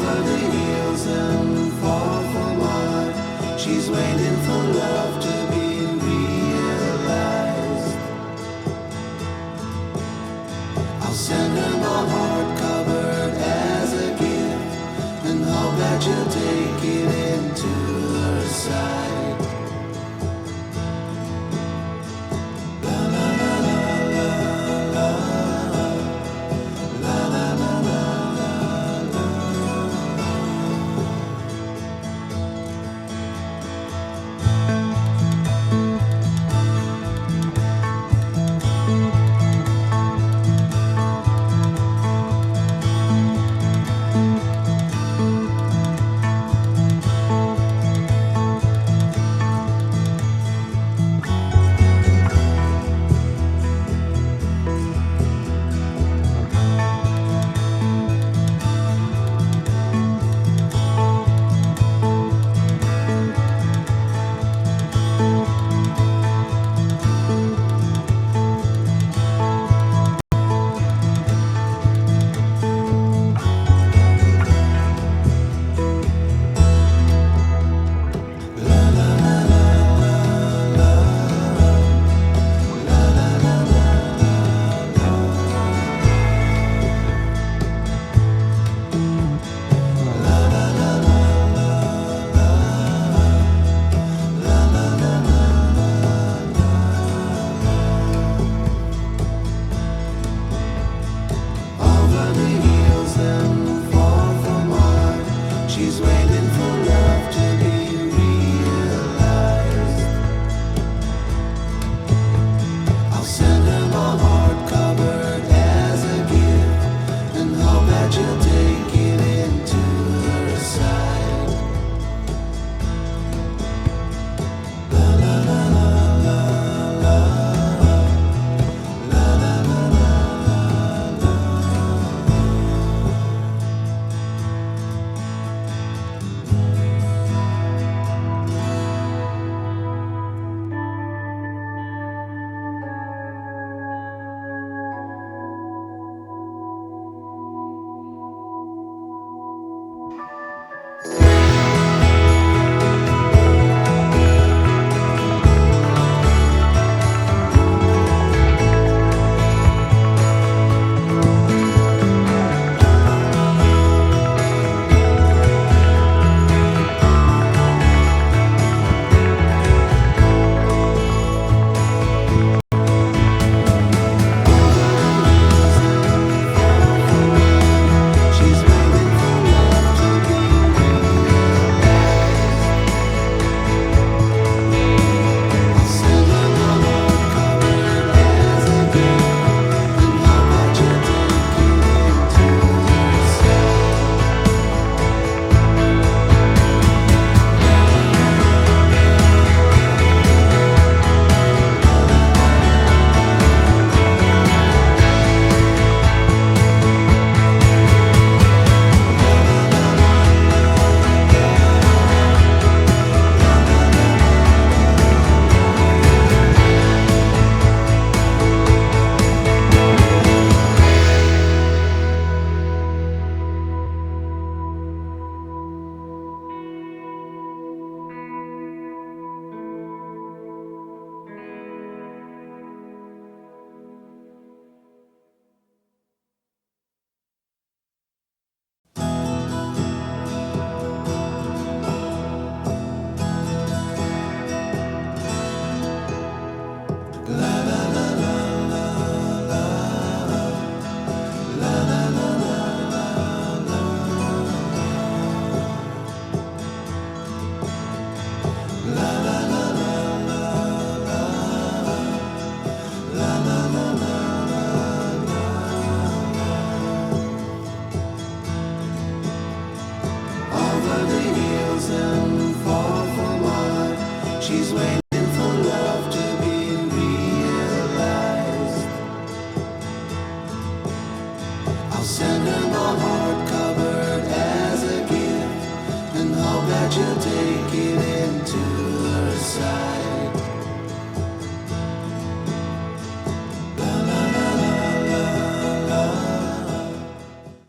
over the hills and far from mine. She's waiting for love to be realized. I'll send her my heart covered as a gift, and hope that you'll take it into her side. La la la la la la la la la la. She's waiting for love to be realized. I'll send her my heart covered as a gift, and hope that you'll take it into her side. La la la la la la la la la la. She's waiting for love to be realized. I'll send her my heart.